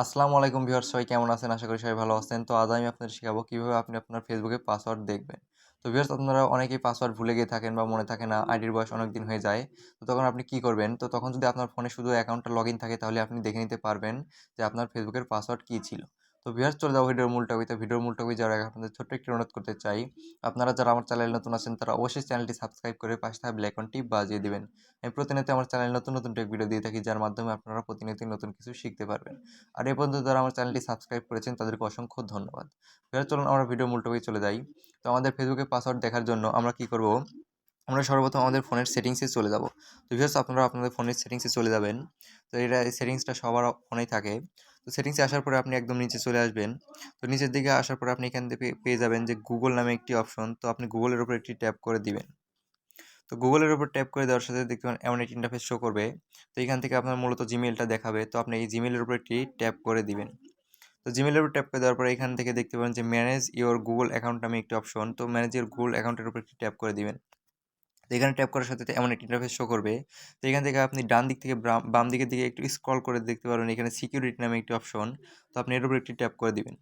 আসসালামু আলাইকুম ভিউয়ার্স, সবাই কেমন আছেন? আশা করি সবাই ভালো আছেন। তো আজ আমি আপনাদের শিখাবো কিভাবে আপনি আপনার ফেসবুকে পাসওয়ার্ড দেখবেন। তো ভিউয়ার্স, আপনারা অনেকেই পাসওয়ার্ড ভুলে গিয়ে থাকেন বা মনে থাকে না, আইডির বয়স অনেক দিন হয়ে যায়। তো তখন আপনি কি করবেন? তো তখন যদি আপনার ফোনে শুধু অ্যাকাউন্টটা লগইন থাকে তাহলে আপনি দেখে নিতে পারবেন যে আপনার ফেসবুকের পাসওয়ার্ড কী ছিল। তো ভিউয়ার্স, চলে যাবো ভিডিওর মূল টপিকে। ভিডিওর মূল টপিকে যাওয়ার আগে আপনাদের ছোট্ট একটি অনুরোধ করতে চাই। আপনারা যারা আমার চ্যানেলে নতুন আছেন তারা অবশ্যই চ্যানেলটি সাবস্ক্রাইব করে পাশে থাকা বেল আইকনটি বাজিয়ে দিবেন। আমি প্রতিনিয়ত আমার চ্যানেলে নতুন টেক ভিডিও দিয়ে থাকি, যার মাধ্যমে আপনারা প্রতিনিয়ত নতুন কিছু শিখতে পারবেন। আর এ পর্যন্ত যারা আমার চ্যানেলটি সাবস্ক্রাইব করেছেন তাদেরকে অসংখ্য ধন্যবাদ। এবার চলুন আমরা ভিডিও মূল টপিকে চলে যাই। তো আমাদের ফেসবুকে পাসওয়ার্ড দেখার জন্য আমরা কি করব? আমরা সর্বপ্রথম আমাদের ফোনের সেটিংসে চলে যাব। তো ভিউয়ার্স, আপনারা আপনাদের ফোনের সেটিংসে চলে যাবেন। তো এই সেটিংসটা সবার ফোনেই থাকে। তো সেটিংসে আসার পরে আপনি একদম নিচে চলে আসবেন। তো নিচের দিকে আসার পরে আপনি এখান থেকে পেয়ে যাবেন যে গুগল নামে একটি অপশন। তো আপনি গুগলের উপর একটি ট্যাপ করে দিবেন। তো গুগলের উপর ট্যাপ করে দেওয়ার সাথে দেখতে পাবেন এমন একটি ইন্টারফেস শো করবে। তো এখান থেকে আপনার মূলত জিমেইলটা দেখাবে। তো আপনি এই জিমেইলের উপর একটি ট্যাপ করে দিবেন। তো জিমেইলের উপর ট্যাপ করে দেওয়ার পরে এখান থেকে দেখতে পাবেন যে ম্যানেজ ইওর গুগল অ্যাকাউন্ট নামে একটি অপশন। তো ম্যানেজ ইওর গুগল অ্যাকাউন্টের উপর একটি ট্যাপ করে দিবেন। তো এখানে ট্যাপ করার সাথে এমন একটি ইন্টারফেস শো করবে। তো এখান থেকে আপনি ডান দিক থেকে বাম দিকের দিকে একটু স্ক্রল করে দেখতে পারবেন এখানে সিকিউরিটি নামে একটি অপশন। তো আপনি এর উপর একটি ট্যাপ করে দিবেন।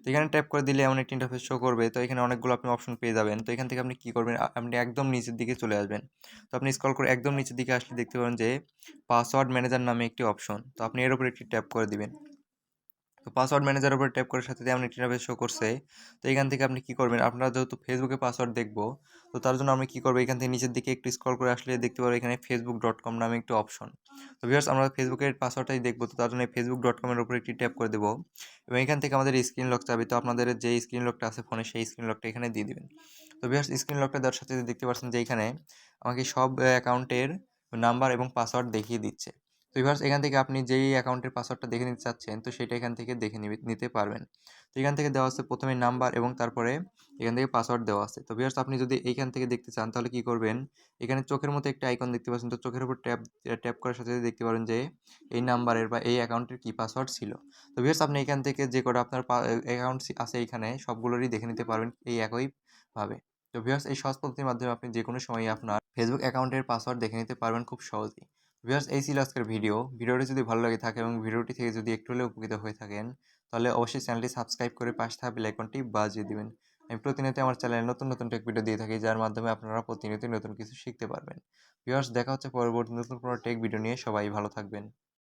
তো এখানে ট্যাপ করে দিলে এমন একটি ইন্টারফেস শো করবে। তো এখানে অনেকগুলো আপনি অপশন পেয়ে যাবেন। তো এখান থেকে আপনি কি করবেন? আপনি একদম নিচের দিকে চলে আসবেন। তো আপনি স্ক্রল করে একদম নিচের দিকে আসলে দেখতে পাবেন যে পাসওয়ার্ড ম্যানেজার নামে একটি অপশন। তো আপনি এর উপর একটি ট্যাপ করে দিবেন। তো পাসওয়ার্ড ম্যানেজারের উপর ট্যাপ করার সাথে এমন একটি ইন্টারফেস শো করছে। তো এখান থেকে আপনি কি করবেন? আপনারা যেহেতু ফেসবুকে পাসওয়ার্ড দেখবো, তো তার জন্য আমি কি করবো? এখান থেকে নিচের দিকে একটু স্ক্রল করে আসলে দেখতে পারবো এখানে facebook.com নামে একটি অপশন। তো ভিউয়ার্স, আমরা ফেসবুকের পাসওয়ার্ডটাই দেখবো। তো তার জন্য facebook.com এর উপর একটি ট্যাপ করে দেবো এবং এখান থেকে আমাদের স্ক্রিন লক চাবি। তো আপনাদের যে স্ক্রিন লকটা আছে ফোনে সেই স্ক্রিন লকটা এখানে দিয়ে দিবেন। তো ভিউয়ার্স, স্ক্রিন লকটা দেওয়ার সাথে দেখতে পাচ্ছেন যে এখানে আমাকে সব অ্যাকাউন্টের নাম্বার এবং পাসওয়ার্ড দেখিয়ে দিচ্ছে। তো ভিউয়ার্স, এখান থেকে আপনি যেই অ্যাকাউন্টের পাসওয়ার্ডটা দেখে নিতে চাচ্ছেন তো সেটা এখান থেকে দেখে নিতে পারবেন। তো এখান থেকে দেওয়া আছে প্রথমে নাম্বার এবং তারপরে এখান থেকে পাসওয়ার্ড দেওয়া আছে। তো ভিউয়ার্স, আপনি যদি এইখান থেকে দেখতে চান তাহলে কি করবেন? এখানে চোখের মতো একটা আইকন দেখতে পাচ্ছেন। তো চোখের উপর ট্যাপ করার সাথে সাথে দেখতে পারেন যে এই নাম্বারের বা এই অ্যাকাউন্টের কি পাসওয়ার্ড ছিল। তো ভিউয়ার্স, আপনি এখান থেকে যে কটা আপনার অ্যাকাউন্ট আছে এখানে সবগুলোরই দেখে নিতে পারবেন এই একই ভাবে। তো ভিউয়ার্স, এই সহজ পদ্ধতির মাধ্যমে আপনি যেকোনো সময় আপনার ফেসবুক অ্যাকাউন্টের পাসওয়ার্ড দেখে নিতে পারবেন খুব সহজেই। ভিউয়ার্স, এই ছিল আজকের ভিডিও। ভিডিওটি যদি ভালো লাগে থাকে এবং ভিডিওটি থেকে যদি একটু হলেও উপকৃত হয়ে থাকেন তাহলে অবশ্যই চ্যানেলটি সাবস্ক্রাইব করে পাশে থাকা বেল আইকনটি বাজিয়ে দিবেন। আমি প্রতিনিয়ত আমার চ্যানেলে নতুন টেক ভিডিও দিয়ে থাকি, যার মাধ্যমে আপনারা প্রতিনিয়ত নতুন কিছু শিখতে পারবেন। ভিউয়ার্স, দেখা হচ্ছে পরবর্তী নতুন কোনো টেক ভিডিও নিয়ে। সবাই ভালো থাকবেন।